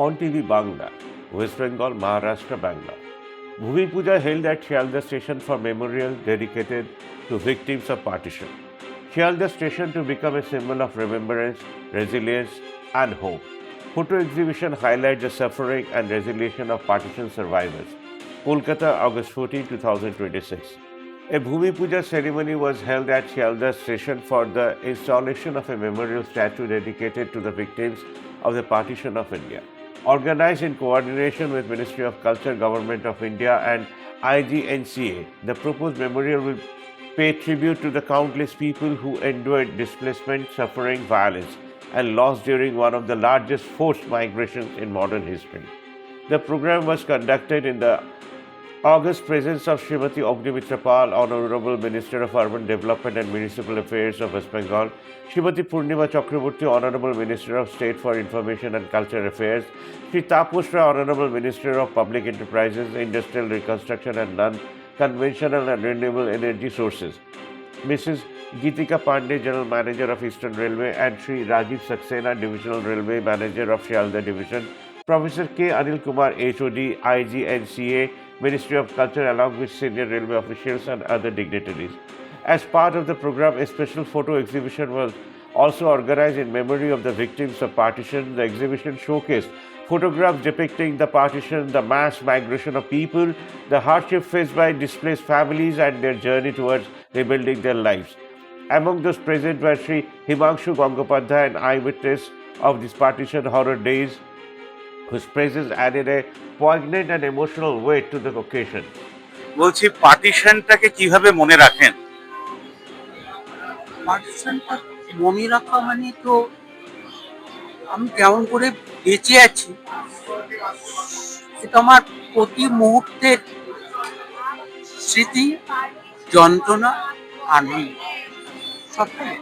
on TV Bangla, West Bengal, Maharashtra, Bangla. Bhumi Puja held at Shialda station for memorial dedicated to victims of partition. Shialda station to become a symbol of remembrance, resilience, and hope. Photo exhibition highlights the suffering and resilience of partition survivors. Kolkata, August 14, 2026. A Bhumi Puja ceremony was held at Shialda station for the installation of a memorial statue dedicated to the victims of the partition of India. Organized in coordination with Ministry of Culture, Government of India and IGNCA, the proposed memorial will pay tribute to the countless people who endured displacement, suffering, violence, and loss during one of the largest forced migrations in modern history. The program was conducted in the August presence of Srimati Ognimitra Pal, Honorable Minister of Urban Development and Municipal Affairs of West Bengal, Srimati Purnima Chakraborty, Honorable Minister of State for Information and Culture Affairs, Sri Taposh Rai, Honorable Minister of Public Enterprises, Industrial Reconstruction and Non-Conventional and Renewable Energy Sources, Mrs. Geetika Pandey, General Manager of Eastern Railway, and Sri Rajiv Saxena, Divisional Railway Manager of Shialda Division, Professor K. Anil Kumar, HOD, IGNCA, Ministry of Culture, along with senior railway officials and other dignitaries. As part of the program, a special photo exhibition was also organized in memory of the victims of partition. The exhibition showcased photographs depicting the partition, the mass migration of people, the hardship faced by displaced families, and their journey towards rebuilding their lives. Among those present were Sri Himanshu Gangopadhyay, an eyewitness of these partition horror days, whose presence added a poignant and emotional weight to the occasion. বলছি পার্টিশনটাকে কিভাবে মনে রাখেন? পার্টিশনটা মনে রাখা মানে তো আমি কেমন করে বেঁচে আছি এটা আমার প্রতি মুহূর্তের স্মৃতি, যন্ত্রণা, আনন্দ সবটাই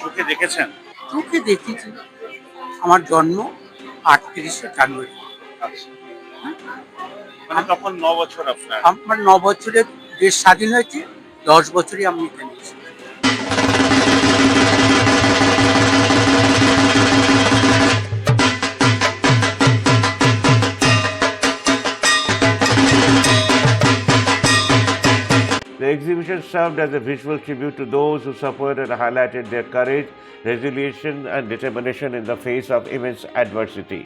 চোখে দেখেছেন? চোখে দেখেছি। আমার জন্ম ৩৮শে জানুয়ারি। আচ্ছা, মানে তখন ৯ বছর আপনার। আমার ৯ বছরে দেশ স্বাধীন হয়েছে, ১০ বছরই আমি এখানে এসেছি। The exhibition served as a visual tribute to those who suffered and highlighted their courage, resilience, and determination in the face of immense adversity.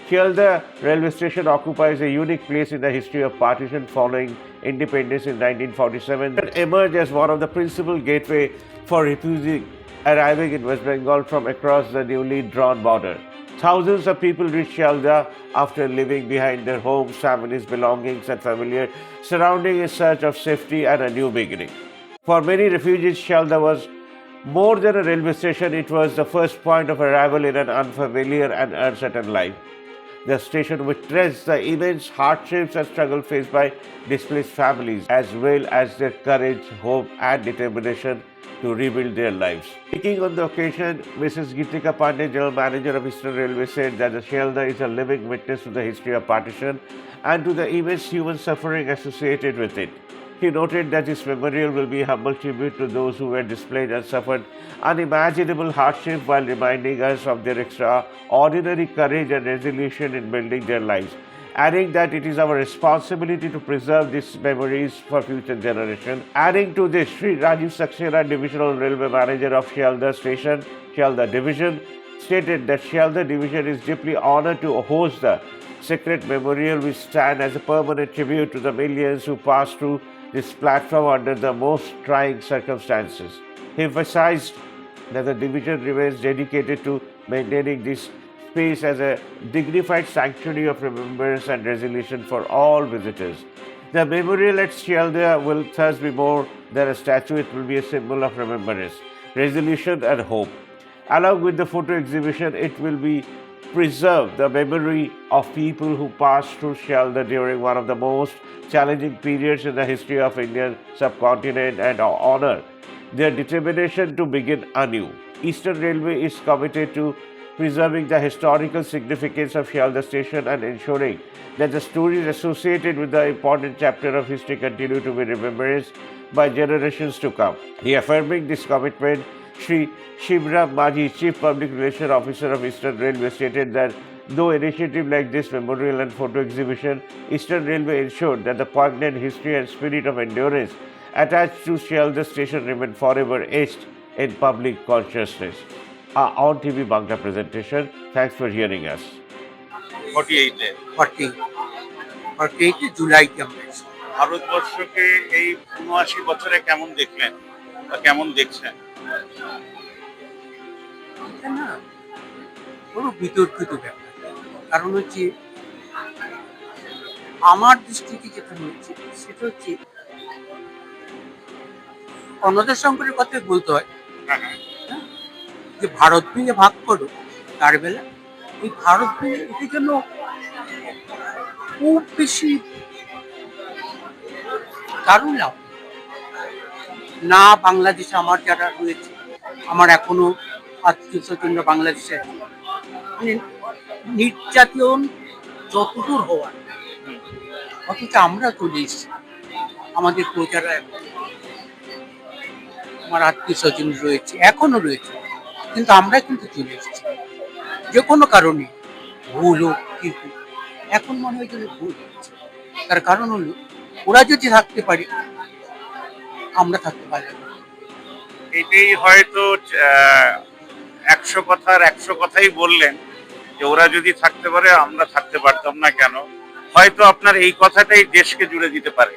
Shialda railway station occupies a unique place in the history of partition following independence in 1947 and emerged as one of the principal gateway for refugees arriving in West Bengal from across the newly drawn border. Thousands of people reached Shialda after leaving behind their homes, families, belongings, and familiar surroundings in search of safety and a new beginning. For many refugees, Shialda was more than a railway station, it was the first point of arrival in an unfamiliar and uncertain life. The station witnessed the immense hardships and struggle faced by displaced families, as well as their courage, hope, and determination to rebuild their lives. Speaking on the occasion, Mrs. Geetika Pandey, General Manager of Eastern Railway, said that the Shialda is a living witness to the history of partition and to the immense human suffering associated with it. He noted that this memorial will be a humble tribute to those who were displaced and suffered unimaginable hardship while reminding us of their extraordinary courage and resilience in building their lives, adding that it is our responsibility to preserve these memories for future generations. Adding to this, Sri Rajiv Saxena, Divisional Railway Manager of Shialda Station, Shialda Division, stated that Shialda Division is deeply honored to host the sacred memorial which stands as a permanent tribute to the millions who passed through this platform under the most trying circumstances. He emphasized that the division remains dedicated to maintaining this space as a dignified sanctuary of remembrance and resolution for all visitors. The memorial at Shialda will thus be more than a statue, it will be a symbol of remembrance, resolution, and hope. Along with the photo exhibition, it will be preserve the memory of people who passed through Shialda during one of the most challenging periods in the history of Indian subcontinent and honor their determination to begin anew. Eastern Railway is committed to preserving the historical significance of Shialda station and ensuring that the stories associated with the important chapter of history continue to be remembered by generations to come. Reaffirming this commitment, Sri Shivram Maji, Chief Public Relations Officer of Eastern Railway, stated that Though initiative like this memorial and photo exhibition, Eastern Railway ensured that the poignant history and spirit of endurance attached to Shialdah station remain forever etched in public consciousness. Our On TV Bangla presentation. Thanks for hearing us. 48-এ 48 জুলাইতে আমরা এসেছি। ভারতবর্ষকে এই ৭৯ বছরে কেমন দেখলেন বা কেমন দেখছেন? এটা না বড় বিতর্কিত ব্যাপার। কারণ হচ্ছে আমার দৃষ্টিতে যেটা হচ্ছে সেটা হচ্ছে অন্যদের সংকটের কথাই বলতে হয় হ্যাঁ, হ্যাঁ। যে ভারত ভেঙে ভাগ করো, তার বেলা এই ভারত ভেঙে এটার জন্য খুব বেশি দারুণ লাভ না। বাংলাদেশে আমার যারা রয়েছে, আমার এখনো আত্মীয় স্বজনরা বাংলাদেশে আছে, মানে নির্যাতন যতদূর হওয়ার, অথচ আমরা চলে এসেছি। আমাদের প্রজারা এখন, আমার আত্মীয় স্বজন রয়েছে, এখনো রয়েছে, কিন্তু আমরা কিন্তু চলে এসেছি যে কোনো কারণে, ভুল হোক কিন্তু এখন মনে হয় যেন ভুল হচ্ছে। তার কারণ হলো ওরা যদি থাকতে পারে, আমরা থাকতে পারলাম না। এটাই হয়তো ১০০ কথার ১০০ কথাই বললেন যে ওরা যদি থাকতে পারে আমরা থাকতে পারতাম না কেন। হয়তো আপনার এই কথাটাই দেশকে জুড়ে দিতে পারে,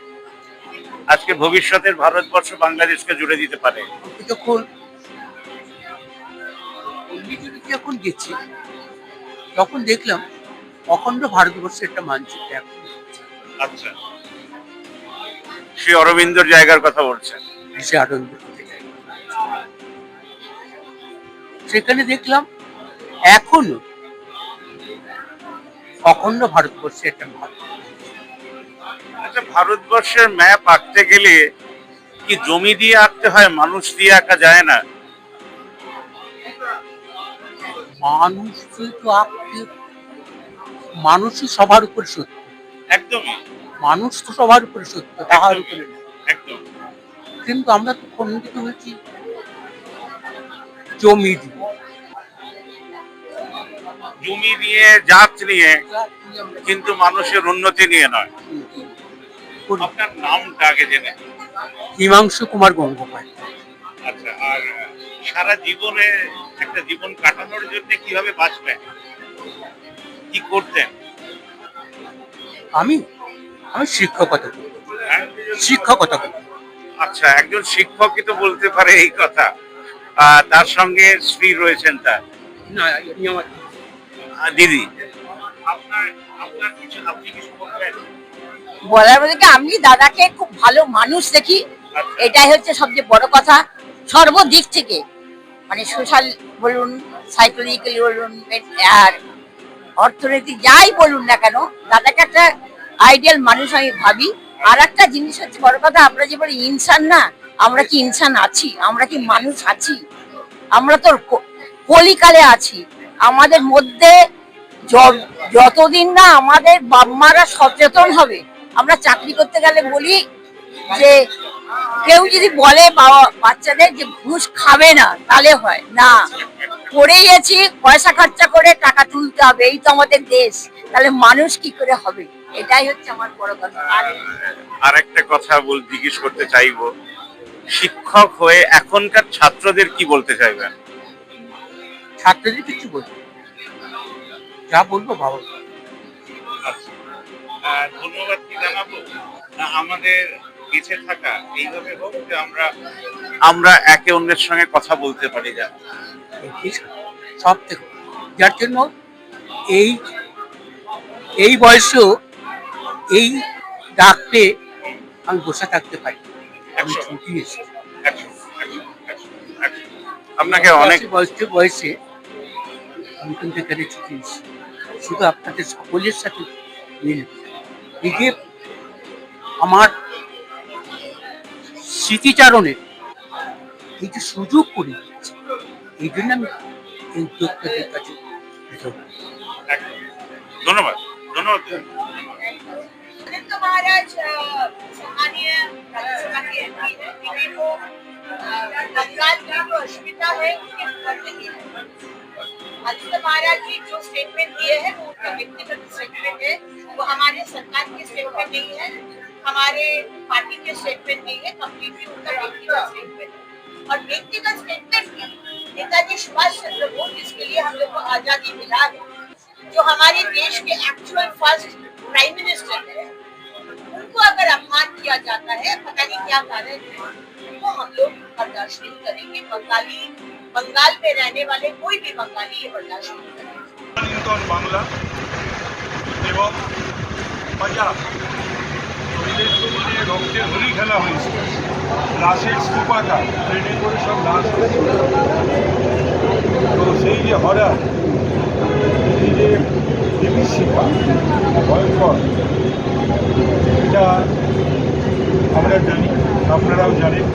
আজকে ভবিষ্যতের ভারতবর্ষ বাংলাদেশকে জুড়ে দিতে পারে। আমি যখন পল্লীজুড়িতে যখন গেছি তখন দেখলাম অখণ্ড ভারতবর্ষের একটা মানচিত্র এখন হচ্ছে। আচ্ছা, শ্রী অরবিন্দর জায়গার কথা বলছেন। সে আনন্দ করতে চাই। সেখানে দেখলাম এখনো অখণ্ড ভারতবর্ষের একটা ম্যাপ। আচ্ছা, ভারতবর্ষের ম্যাপ আঁকতে গেলে কি জমি দিয়ে আঁকতে হয়, মানুষ দিয়ে আঁকা যায় না? মানুষ তো আঁকতে, মানুষই সবার উপরে সত্য। একদমই, মানুষ তো সবার উপরে সত্য, তাহার উপরে না। একদম। কিন্তু আমরা তো খণ্ডিত হয়েছি জমি দিয়ে। জমি নিয়ে, জাত নিয়ে, কিন্তু মানুষের উন্নতি নিয়ে নয়। আপনার নামটা আগে জেনে। হিমাংশু কুমার গঙ্গোপাধ্যায়। আচ্ছা, আর সারা জীবনে একটা জীবন কাটানোর জন্য কিভাবে বাঁচবেন, কি করতেন? আমি আমি শিক্ষকতা করি। হ্যাঁ? শিক্ষকতা করি। আচ্ছা, একজন শিক্ষকই তো বলতে পারে এই কথা। তার সঙ্গে স্ত্রী রয়েছেন তার, না, ইনি আমার দিদি। আপনার আপনার কিছু, আপনি কিছু বলবেন? বলার বলে কি, আমি দাদাকে খুব ভালো মানুষ দেখি, এটাই হচ্ছে সবচেয়ে বড় কথা। সর্বদিক থেকে, মানে সোশ্যাল বলুন, সাইকোলজিক্যালি বলুন, আর অর্থনৈতিক যাই বলুন না কেন, দাদাকে একটা আইডিয়াল মানুষ আমি ভাবি। আর একটা জিনিস হচ্ছে বড় কথা, আমরা যে বলি ইনসান না, আমরা কি ইনসান আছি? আমরা কি মানুষ আছি? আমরা তো কলিকালে আছি। আমাদের মধ্যে যতদিন না আমাদের বাবা-মারা সচেতন হবে, আমরা চাকরি করতে গেলে বলি যে কেউ যদি বলে বাচ্চাদের যে ঘুষ খাবে না, তাহলে হয় না। পড়ে গেছি, পয়সা খরচা করে টাকা তুলতে হবে, এই তো আমাদের দেশ। তাহলে মানুষ কি করে হবে? এটাই হচ্ছে আমার বড় কথা। আর একটা কথা জিজ্ঞেস করতে চাইবো, শিক্ষক হয়ে এখনকার ছাত্রদের কি বলতে চাইবেন? ছাত্রদের কিছু বলবো, যা বলবো বাবা। ধন্যবাদ কি জানাবো, আমাদের বেঁচে থাকা এইভাবে হোক যে আমরা একে অন্যের সঙ্গে কথা বলতে পারি। যা সব থেকে যার জন্য এই এই বয়সেও এই ডাকতে আমি বসে থাকতে পারি। আমি ছুটি এসেছি আপনাকে অনেক বয়সে আমি কিন্তু এখানে ছুটি এসেছি শুধু আপনাদের সকলের সাথে মিলে। এই যে আমার স্মৃতিচারণের এই যে সুযোগ করে দিয়েছে, এই জন্য আমি এই উদ্যোক্তাদের কাছে ধন্যবাদ। ধন্যবাদ। तो महाराज माननीय राज्यसभा के एमपी हैं, को बंगाल की जो अस्मिता है उसके करने की है। अनिल महाराज जी जो स्टेटमेंट दिए हैं वो उनका व्यक्तिगत स्टेटमेंट है, वो हमारे सरकार की स्टेटमेंट नहीं है, हमारे पार्टी के स्टेटमेंट नहीं है, कंप्लीटली उनका व्यक्तिगत स्टेटमेंट है। और व्यक्तिगत स्टेटमेंट में नेताजी सुभाष चंद्र बोस जिसके लिए हम लोग को आजादी मिला है, जो हमारे देश के एक्चुअल फर्स्ट प्राइम मिनिस्टर है, उनको अगर अपमान किया जाता है, पता नहीं क्या कारण है, तो हम लोग बर्दाश्त नहीं करेंगे। बंगाल में रहने वाले कोई भी बंगाली ये बर्दाश्त नहीं करेंगे। নিউটন বাংলা এবং পাঞ্জাব এদেরকে নিয়ে রক্তের হোলি খেলা হয়েছে, লাশের স্তূপাকা ট্রেনে করে সব লাশ হয়েছে। তো সেই যে হরার, এই যে বিভীষিকা ভয়ঙ্কর, এটা আমরা জানি, আপনারাও জানেন।